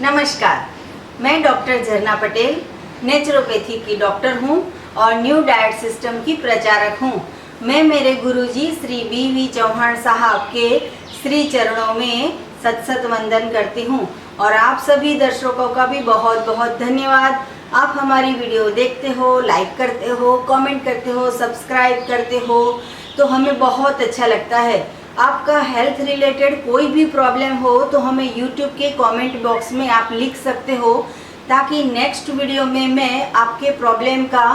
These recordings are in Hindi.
नमस्कार, मैं डॉक्टर झरना पटेल नेचुरोपैथी की डॉक्टर हूं और न्यू डाइट सिस्टम की प्रचारक हूं। मैं मेरे गुरुजी श्री बी.वी. चौहान साहब के श्री चरणों में सत वंदन करती हूं और आप सभी दर्शकों का भी बहुत बहुत धन्यवाद। आप हमारी वीडियो देखते हो, लाइक करते हो, कमेंट करते हो, सब्सक्राइब करते हो तो हमें बहुत अच्छा लगता है। आपका हेल्थ रिलेटेड कोई भी प्रॉब्लम हो तो हमें यूट्यूब के कमेंट बॉक्स में आप लिख सकते हो, ताकि नेक्स्ट वीडियो में मैं आपके प्रॉब्लम का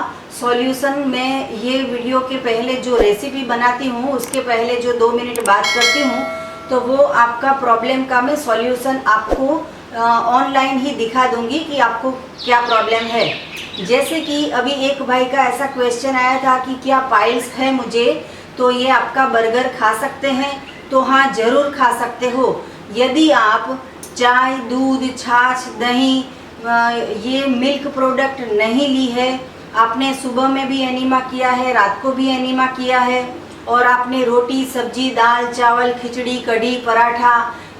सॉल्यूशन मैं ये वीडियो के पहले जो रेसिपी बनाती हूँ उसके पहले जो 2 मिनट बात करती हूँ तो वो आपका प्रॉब्लम का मैं सॉल्यूशन आपको ऑनलाइन ही दिखा दूंगी कि आपको क्या प्रॉब्लम है। जैसे कि अभी एक भाई का ऐसा क्वेश्चन आया था कि क्या पाइल्स है मुझे, तो ये आपका बर्गर खा सकते हैं? तो हाँ, ज़रूर खा सकते हो। यदि आप चाय, दूध, छाछ, दही, ये मिल्क प्रोडक्ट नहीं ली है, आपने सुबह में भी एनीमा किया है, रात को भी एनीमा किया है और आपने रोटी, सब्जी, दाल, चावल, खिचड़ी, कढ़ी, पराठा,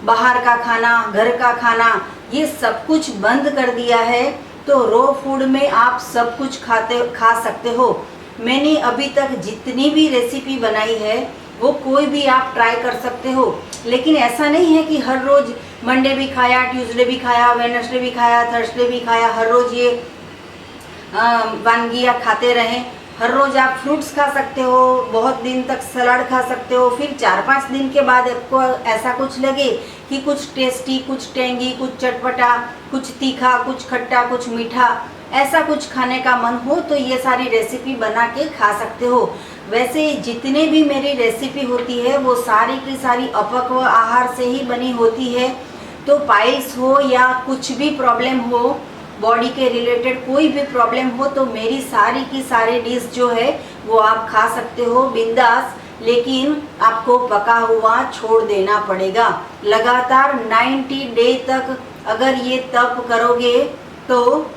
बाहर का खाना, घर का खाना, ये सब कुछ बंद कर दिया है, तो रो फूड में आप सब कुछ खा सकते हो। मैंने अभी तक जितनी भी रेसिपी बनाई है वो कोई भी आप ट्राई कर सकते हो, लेकिन ऐसा नहीं है कि हर रोज़ मंडे भी खाया, ट्यूसडे भी खाया, वेडनेसडे भी खाया, थर्सडे भी खाया, हर रोज़ ये वानगियाँ खाते रहें। हर रोज़ आप फ्रूट्स खा सकते हो, बहुत दिन तक सलाद खा सकते हो, फिर 4-5 दिन के बाद आपको ऐसा कुछ लगे कि कुछ टेस्टी, कुछ टेंगी, कुछ चटपटा, कुछ तीखा, कुछ खट्टा, कुछ मीठा, ऐसा कुछ खाने का मन हो तो ये सारी रेसिपी बना के खा सकते हो। वैसे जितने भी मेरी रेसिपी होती है वो सारी की सारी अपक्व आहार से ही बनी होती है। तो पाइल्स हो या कुछ भी प्रॉब्लम हो, बॉडी के रिलेटेड कोई भी प्रॉब्लम हो, तो मेरी सारी की सारी डिश जो है वो आप खा सकते हो बिंदास, लेकिन आपको पका हुआ छोड़ देना पड़ेगा। लगातार 90 डे तक अगर ये तप करोगे तो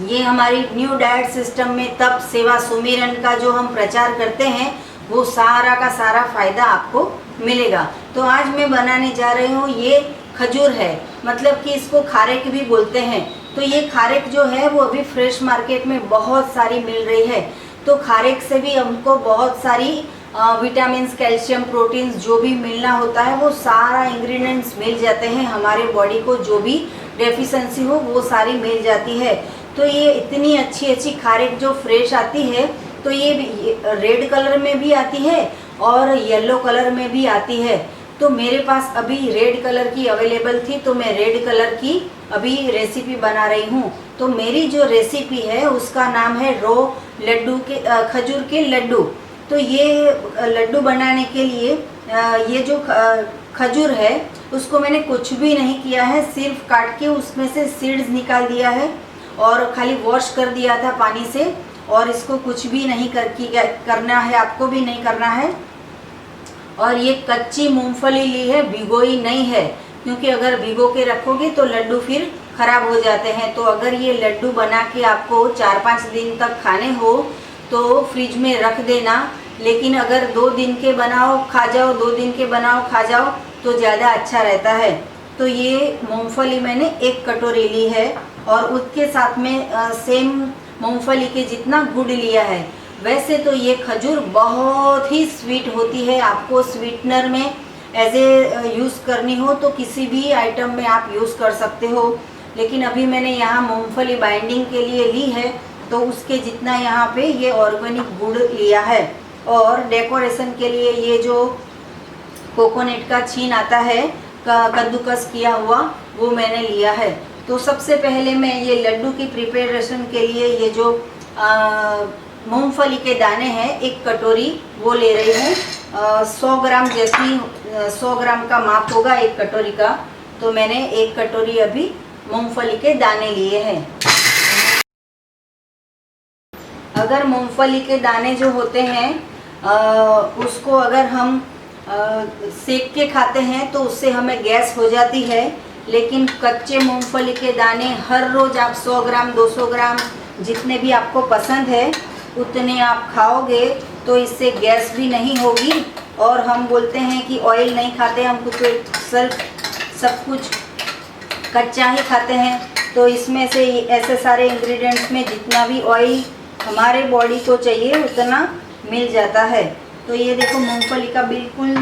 ये हमारी न्यू डाइट सिस्टम में तप, सेवा, सुमिरन का जो हम प्रचार करते हैं वो सारा का सारा फायदा आपको मिलेगा। तो आज मैं बनाने जा रही हूँ, ये खजूर है, मतलब कि इसको खारेक भी बोलते हैं। तो ये खारेक जो है वो अभी फ्रेश मार्केट में बहुत सारी मिल रही है। तो खारेक से भी हमको बहुत सारी विटामिन, कैल्शियम, प्रोटीन्स जो भी मिलना होता है वो सारा इंग्रेडिएंट्स मिल जाते हैं। हमारे बॉडी को जो भी डेफिशिएंसी हो वो सारी मिल जाती है। तो ये इतनी अच्छी अच्छी खारेक जो फ्रेश आती है, तो ये रेड कलर में भी आती है और येलो कलर में भी आती है। तो मेरे पास अभी रेड कलर की अवेलेबल थी तो मैं रेड कलर की अभी रेसिपी बना रही हूँ। तो मेरी जो रेसिपी है उसका नाम है रो लड्डू के खजूर के लड्डू। तो ये लड्डू बनाने के लिए ये जो खजूर है उसको मैंने कुछ भी नहीं किया है, सिर्फ काट के उसमें से सीड्स निकाल दिया है और खाली वॉश कर दिया था पानी से, और इसको कुछ भी नहीं करना है, आपको भी नहीं करना है। और ये कच्ची मूंगफली ली है, भिगोई नहीं है, क्योंकि अगर भिगो के रखोगे तो लड्डू फिर ख़राब हो जाते हैं। तो अगर ये लड्डू बना के आपको 4-5 दिन तक खाने हो तो फ्रिज में रख देना, लेकिन अगर 2 दिन के बनाओ खा जाओ, 2 दिन के बनाओ खा जाओ तो ज़्यादा अच्छा रहता है। तो ये मूंगफली मैंने 1 कटोरी ली है और उसके साथ में सेम मूंगफली के जितना गुड़ लिया है। वैसे तो ये खजूर बहुत ही स्वीट होती है, आपको स्वीटनर में एज ए यूज़ करनी हो तो किसी भी आइटम में आप यूज़ कर सकते हो, लेकिन अभी मैंने यहाँ मूंगफली बाइंडिंग के लिए ली है तो उसके जितना यहाँ पे ये ऑर्गेनिक गुड़ लिया है। और डेकोरेशन के लिए ये जो कोकोनट का छीन आता है कद्दूकस किया हुआ, वो मैंने लिया है। तो सबसे पहले मैं ये लड्डू की प्रिपरेशन के लिए ये जो मूंगफली के दाने हैं 1 कटोरी वो ले रही हूँ। 100 ग्राम जैसी 100 ग्राम का माप होगा 1 कटोरी का, तो मैंने 1 कटोरी अभी मूंगफली के दाने लिए हैं। अगर मूंगफली के दाने जो होते हैं उसको अगर हम सेक के खाते हैं तो उससे हमें गैस हो जाती है, लेकिन कच्चे मूंगफली के दाने हर रोज़ आप 100 ग्राम 200 ग्राम जितने भी आपको पसंद है उतने आप खाओगे तो इससे गैस भी नहीं होगी। और हम बोलते हैं कि ऑयल नहीं खाते, हम कुछ सब कुछ कच्चा ही खाते हैं। तो इसमें से ऐसे सारे इंग्रेडिएंट्स में जितना भी ऑयल हमारे बॉडी को चाहिए उतना मिल जाता है। तो ये देखो मूंगफली का बिल्कुल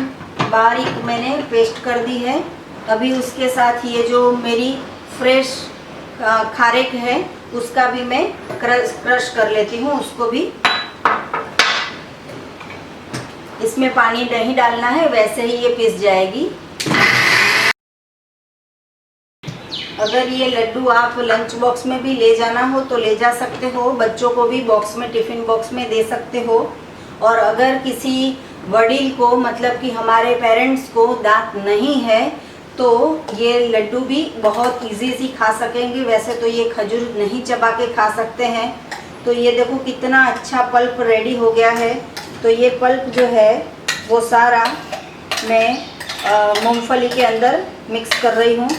बारीक मैंने पेस्ट कर दी है। अभी उसके साथ ये जो मेरी फ्रेश खारेक है उसका भी मैं क्रश कर लेती हूँ। उसको भी इसमें पानी नहीं डालना है, वैसे ही ये पिस जाएगी। अगर ये लड्डू आप लंच बॉक्स में भी ले जाना हो तो ले जा सकते हो, बच्चों को भी बॉक्स में टिफ़िन बॉक्स में दे सकते हो। और अगर किसी वडील को मतलब कि हमारे पेरेंट्स को दांत नहीं है तो ये लड्डू भी बहुत इजी सी खा सकेंगे। वैसे तो ये खजूर नहीं चबा के खा सकते हैं। तो ये देखो कितना अच्छा पल्प रेडी हो गया है। तो ये पल्प जो है वो सारा मैं मूंगफली के अंदर मिक्स कर रही हूँ।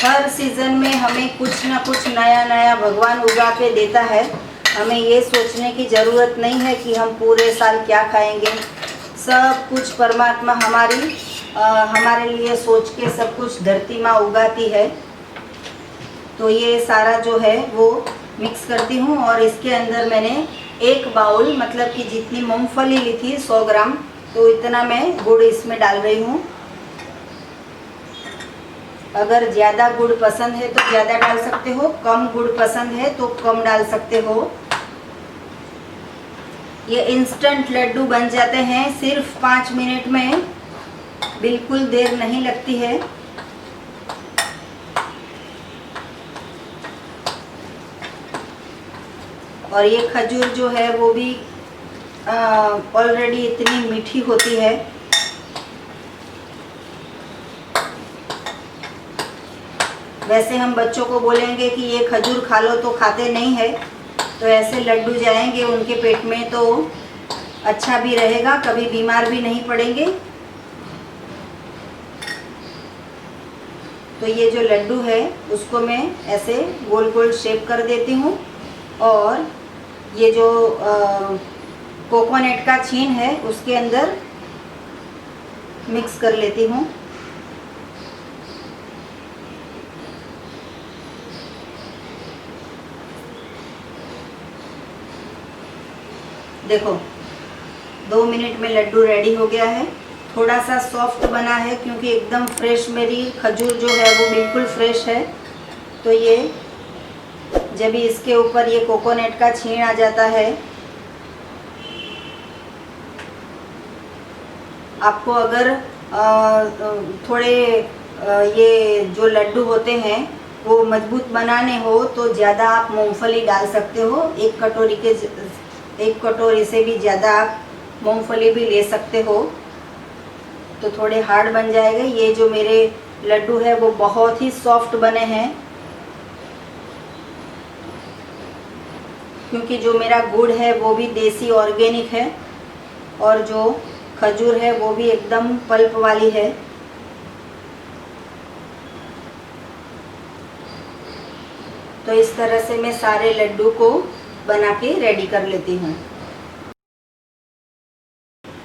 हर सीज़न में हमें कुछ ना कुछ नया नया भगवान उगा के देता है। हमें ये सोचने की ज़रूरत नहीं है कि हम पूरे साल क्या खाएंगे। सब कुछ परमात्मा हमारे लिए सोच के सब कुछ धरती माँ उगाती है। तो ये सारा जो है वो मिक्स करती हूँ और इसके अंदर मैंने एक बाउल मतलब कि जितनी मूंगफली ली थी 100 ग्राम, तो इतना मैं गुड़ इसमें डाल रही हूँ। अगर ज़्यादा गुड़ पसंद है तो ज़्यादा डाल सकते हो, कम गुड़ पसंद है तो कम डाल सकते हो। ये इंस्टेंट लड्डू बन जाते हैं सिर्फ 5 मिनट में, बिल्कुल देर नहीं लगती है। और ये खजूर जो है वो भी ऑलरेडी इतनी मीठी होती है। वैसे हम बच्चों को बोलेंगे कि ये खजूर खा लो तो खाते नहीं है, तो ऐसे लड्डू जाएंगे उनके पेट में तो अच्छा भी रहेगा, कभी बीमार भी नहीं पड़ेंगे। तो ये जो लड्डू है उसको मैं ऐसे गोल गोल शेप कर देती हूँ और ये जो कोकोनट का छीन है उसके अंदर मिक्स कर लेती हूँ। देखो 2 मिनट में लड्डू रेडी हो गया है। थोड़ा सा सॉफ्ट बना है क्योंकि एकदम फ्रेश मेरी खजूर जो है वो बिल्कुल फ्रेश है। तो ये जब भी इसके ऊपर ये कोकोनट का छीन आ जाता है, आपको अगर थोड़े ये जो लड्डू होते हैं वो मजबूत बनाने हो तो ज़्यादा आप मूंगफली डाल सकते हो। एक कटोरी से भी ज़्यादा आप मूंगफली भी ले सकते हो, तो थोड़े हार्ड बन जाएंगे। ये जो मेरे लड्डू है वो बहुत ही सॉफ्ट बने हैं क्योंकि जो मेरा गुड़ है वो भी देसी ऑर्गेनिक है और जो खजूर है वो भी एकदम पल्प वाली है। तो इस तरह से मैं सारे लड्डू को बना के रेडी कर लेती हूँ।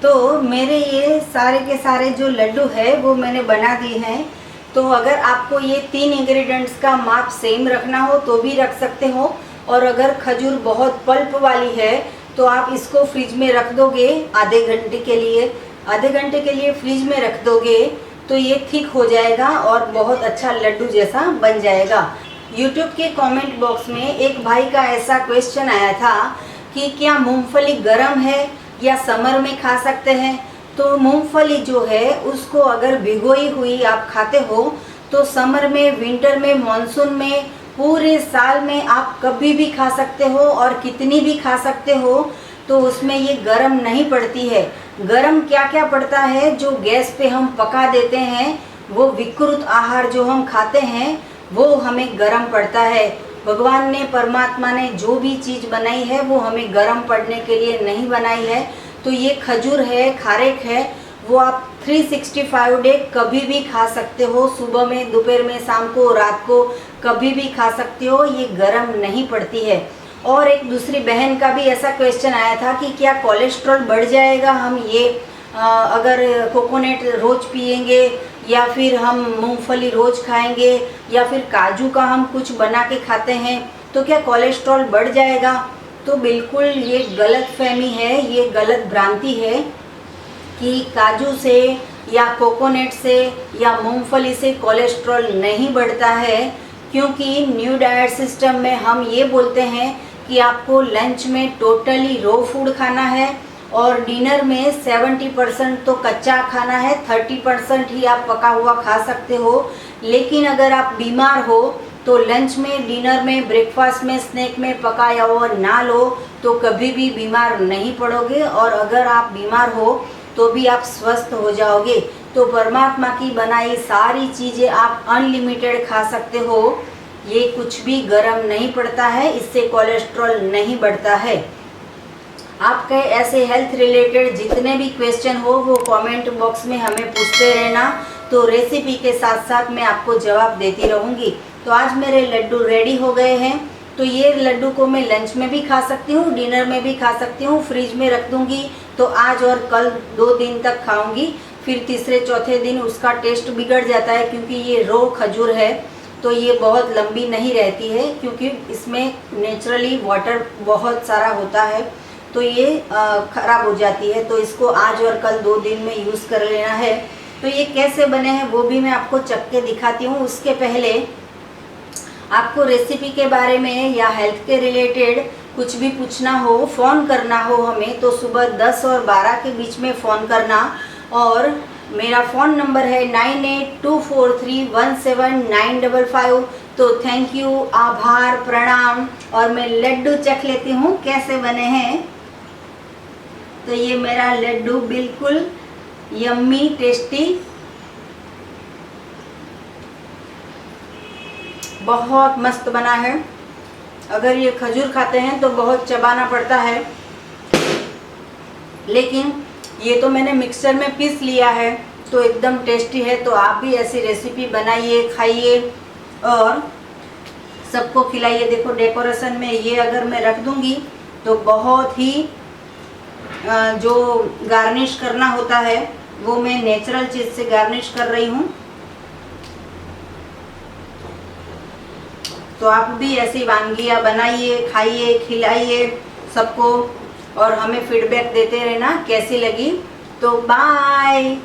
तो मेरे ये सारे के सारे जो लड्डू है वो मैंने बना दिए हैं। तो अगर आपको ये 3 इंग्रेडिएंट्स का माप सेम रखना हो तो भी रख सकते हो, और अगर खजूर बहुत पल्प वाली है तो आप इसको फ्रिज में रख दोगे आधे घंटे के लिए फ्रिज में रख दोगे तो ये थिक हो जाएगा और बहुत अच्छा लड्डू जैसा बन जाएगा। YouTube के कमेंट बॉक्स में एक भाई का ऐसा क्वेश्चन आया था कि क्या मूंगफली गर्म है या समर में खा सकते हैं। तो मूंगफली जो है उसको अगर भिगोई हुई आप खाते हो तो समर में, विंटर में, मानसून में, पूरे साल में आप कभी भी खा सकते हो और कितनी भी खा सकते हो। तो उसमें ये गर्म नहीं पड़ती है। गर्म क्या क्या पड़ता है, जो गैस पे हम पका देते हैं, वो विकृत आहार जो हम खाते हैं वो हमें गर्म पड़ता है। भगवान ने, परमात्मा ने जो भी चीज़ बनाई है वो हमें गर्म पड़ने के लिए नहीं बनाई है। तो ये खजूर है, खारेक है, वो आप 365 डे कभी भी खा सकते हो। सुबह में, दोपहर में, शाम को, रात को कभी भी खा सकते हो। ये गर्म नहीं पड़ती है। और एक दूसरी बहन का भी ऐसा क्वेश्चन आया था कि क्या कोलेस्ट्रॉल बढ़ जाएगा हम ये अगर कोकोनट रोज़ पिएंगे या फिर हम मूंगफली रोज़ खाएंगे या फिर काजू का हम कुछ बना के खाते हैं तो क्या कोलेस्ट्रॉल बढ़ जाएगा? तो बिल्कुल ये गलत फहमी है, ये गलत भ्रांति है कि काजू से या कोकोनट से या मूंगफली से कोलेस्ट्रॉल नहीं बढ़ता है, क्योंकि न्यू डाइट सिस्टम में हम ये बोलते हैं कि आपको लंच में टोटली रो फूड खाना है और डिनर में 70% तो कच्चा खाना है, 30% ही आप पका हुआ खा सकते हो। लेकिन अगर आप बीमार हो तो लंच में, डिनर में, ब्रेकफास्ट में, स्नैक में पकाया हुआ ना लो तो कभी भी बीमार नहीं पड़ोगे, और अगर आप बीमार हो तो भी आप स्वस्थ हो जाओगे। तो परमात्मा की बनाई सारी चीज़ें आप अनलिमिटेड खा सकते हो, ये कुछ भी गर्म नहीं पड़ता है, इससे कोलेस्ट्रॉल नहीं बढ़ता है। आपके ऐसे हेल्थ रिलेटेड जितने भी क्वेश्चन हो वो कमेंट बॉक्स में हमें पूछते रहना, तो रेसिपी के साथ साथ मैं आपको जवाब देती रहूँगी। तो आज मेरे लड्डू रेडी हो गए हैं, तो ये लड्डू को मैं लंच में भी खा सकती हूँ, डिनर में भी खा सकती हूँ, फ्रिज में रख दूँगी तो आज और कल 2 दिन तक खाऊँगी, फिर तीसरे चौथे दिन उसका टेस्ट बिगड़ जाता है, क्योंकि ये रो खजूर है तो ये बहुत लंबी नहीं रहती है, क्योंकि इसमें नेचुरली वाटर बहुत सारा होता है तो ये ख़राब हो जाती है। तो इसको आज और कल 2 दिन में यूज़ कर लेना है। तो ये कैसे बने हैं वो भी मैं आपको चख के दिखाती हूँ। उसके पहले आपको रेसिपी के बारे में या हेल्थ के रिलेटेड कुछ भी पूछना हो, फ़ोन करना हो हमें, तो सुबह 10 और 12 के बीच में फ़ोन करना। और मेरा फ़ोन नंबर है 9824317955। तो थैंक यू, आभार, प्रणाम। और मैं लड्डू चख लेती हूँ कैसे बने हैं। तो ये मेरा लड्डू बिल्कुल यम्मी टेस्टी, बहुत मस्त बना है। अगर ये खजूर खाते हैं तो बहुत चबाना पड़ता है, लेकिन ये तो मैंने मिक्सचर में पीस लिया है तो एकदम टेस्टी है। तो आप भी ऐसी रेसिपी बनाइए, खाइए और सबको खिलाइए। देखो डेकोरेशन में ये अगर मैं रख दूंगी तो बहुत ही जो गार्निश करना होता है वो मैं नेचुरल चीज़ से गार्निश कर रही हूँ। तो आप भी ऐसी वांगियाँ बनाइए, खाइए, खिलाइए सबको और हमें फीडबैक देते रहना कैसी लगी। तो बाय।